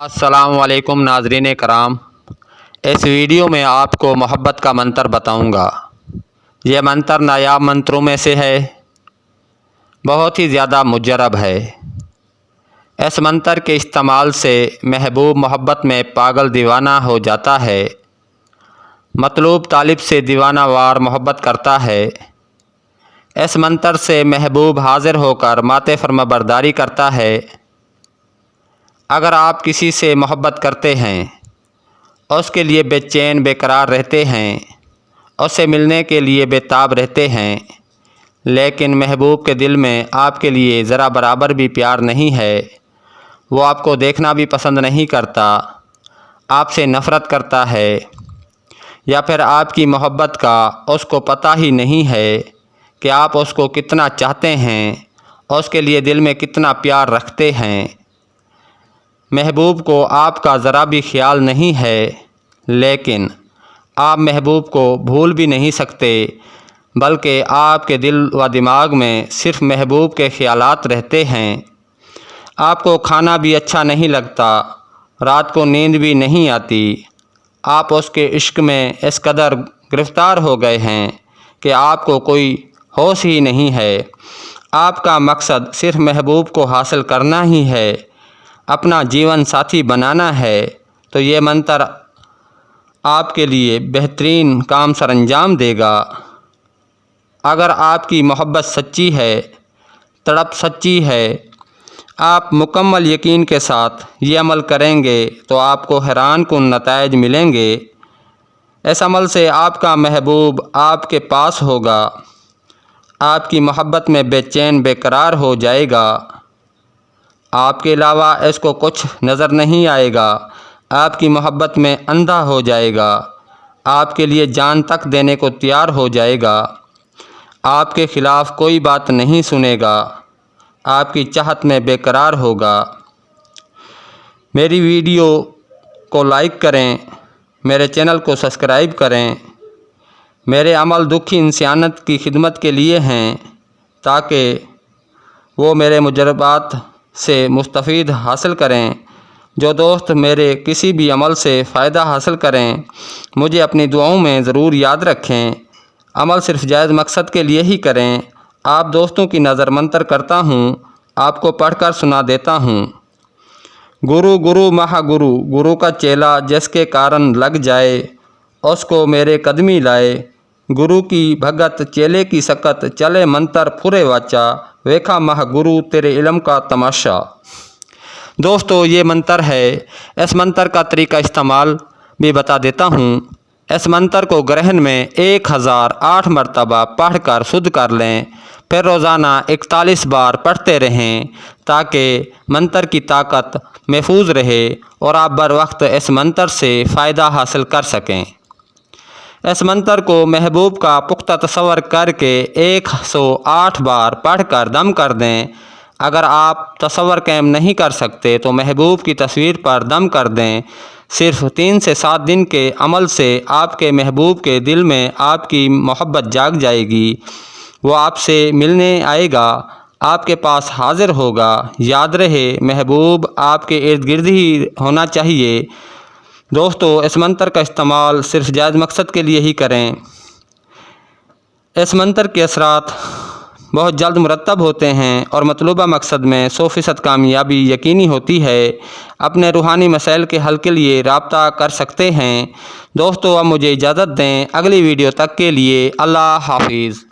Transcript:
السلام علیکم ناظرین کرام، اس ویڈیو میں آپ کو محبت کا منتر بتاؤں گا۔ یہ منتر نایاب منتروں میں سے ہے، بہت ہی زیادہ مجرب ہے۔ اس منتر کے استعمال سے محبوب محبت میں پاگل دیوانہ ہو جاتا ہے، مطلوب طالب سے دیوانہ وار محبت کرتا ہے۔ اس منتر سے محبوب حاضر ہو کر ماتے فرما برداری کرتا ہے۔ اگر آپ کسی سے محبت کرتے ہیں، اس کے لیے بے چین بے قرار رہتے ہیں، اس سے ملنے کے لیے بے تاب رہتے ہیں، لیکن محبوب کے دل میں آپ کے لیے ذرا برابر بھی پیار نہیں ہے، وہ آپ کو دیکھنا بھی پسند نہیں کرتا، آپ سے نفرت کرتا ہے، یا پھر آپ کی محبت کا اس کو پتہ ہی نہیں ہے کہ آپ اس کو کتنا چاہتے ہیں، اس کے لیے دل میں کتنا پیار رکھتے ہیں۔ محبوب کو آپ کا ذرا بھی خیال نہیں ہے، لیکن آپ محبوب کو بھول بھی نہیں سکتے، بلکہ آپ کے دل و دماغ میں صرف محبوب کے خیالات رہتے ہیں۔ آپ کو کھانا بھی اچھا نہیں لگتا، رات کو نیند بھی نہیں آتی، آپ اس کے عشق میں اس قدر گرفتار ہو گئے ہیں کہ آپ کو کوئی ہوش ہی نہیں ہے۔ آپ کا مقصد صرف محبوب کو حاصل کرنا ہی ہے، اپنا جیون ساتھی بنانا ہے، تو یہ منتر آپ کے لیے بہترین کام سر انجام دے گا۔ اگر آپ کی محبت سچی ہے، تڑپ سچی ہے، آپ مکمل یقین کے ساتھ یہ عمل کریں گے تو آپ کو حیران کن نتائج ملیں گے۔ اس عمل سے آپ کا محبوب آپ کے پاس ہوگا، آپ کی محبت میں بے چین بے قرار ہو جائے گا، آپ کے علاوہ اس کو کچھ نظر نہیں آئے گا، آپ کی محبت میں اندھا ہو جائے گا، آپ کے لیے جان تک دینے کو تیار ہو جائے گا، آپ کے خلاف کوئی بات نہیں سنے گا، آپ کی چاہت میں بے قرار ہوگا۔ میری ویڈیو کو لائک کریں، میرے چینل کو سبسکرائب کریں۔ میرے عمل دکھی انسانیت کی خدمت کے لیے ہیں، تاکہ وہ میرے مجربات سے مستفید حاصل کریں۔ جو دوست میرے کسی بھی عمل سے فائدہ حاصل کریں، مجھے اپنی دعاؤں میں ضرور یاد رکھیں۔ عمل صرف جائز مقصد کے لیے ہی کریں۔ آپ دوستوں کی نظر منتر کرتا ہوں، آپ کو پڑھ کر سنا دیتا ہوں۔ گرو گرو مہا گرو، گرو کا چیلا جس کے کارن لگ جائے، اس کو میرے قدمی لائے۔ گرو کی بھگت چیلے کی سکت، چلے منتر پھرے واچا، ویکھا مہا گرو تیرے علم کا تماشا۔ دوستو، یہ منتر ہے، اس منتر کا طریقہ استعمال بھی بتا دیتا ہوں۔ اس منتر کو گرہن میں 1008 مرتبہ پڑھ کر سدھ کر لیں، پھر روزانہ 41 بار پڑھتے رہیں، تاکہ منتر کی طاقت محفوظ رہے اور آپ بر وقت اس منتر سے فائدہ حاصل کر سکیں۔ اس منتر کو محبوب کا پختہ تصور کر کے 108 بار پڑھ کر دم کر دیں۔ اگر آپ تصور قائم نہیں کر سکتے تو محبوب کی تصویر پر دم کر دیں۔ صرف 3 سے 7 دن کے عمل سے آپ کے محبوب کے دل میں آپ کی محبت جاگ جائے گی، وہ آپ سے ملنے آئے گا، آپ کے پاس حاضر ہوگا۔ یاد رہے، محبوب آپ کے ارد گرد ہی ہونا چاہیے۔ دوستو، اس منتر کا استعمال صرف جائز مقصد کے لیے ہی کریں۔ اس منتر کے اثرات بہت جلد مرتب ہوتے ہیں اور مطلوبہ مقصد میں 100% کامیابی یقینی ہوتی ہے۔ اپنے روحانی مسائل کے حل کے لیے رابطہ کر سکتے ہیں۔ دوستو، اب مجھے اجازت دیں، اگلی ویڈیو تک کے لیے اللہ حافظ۔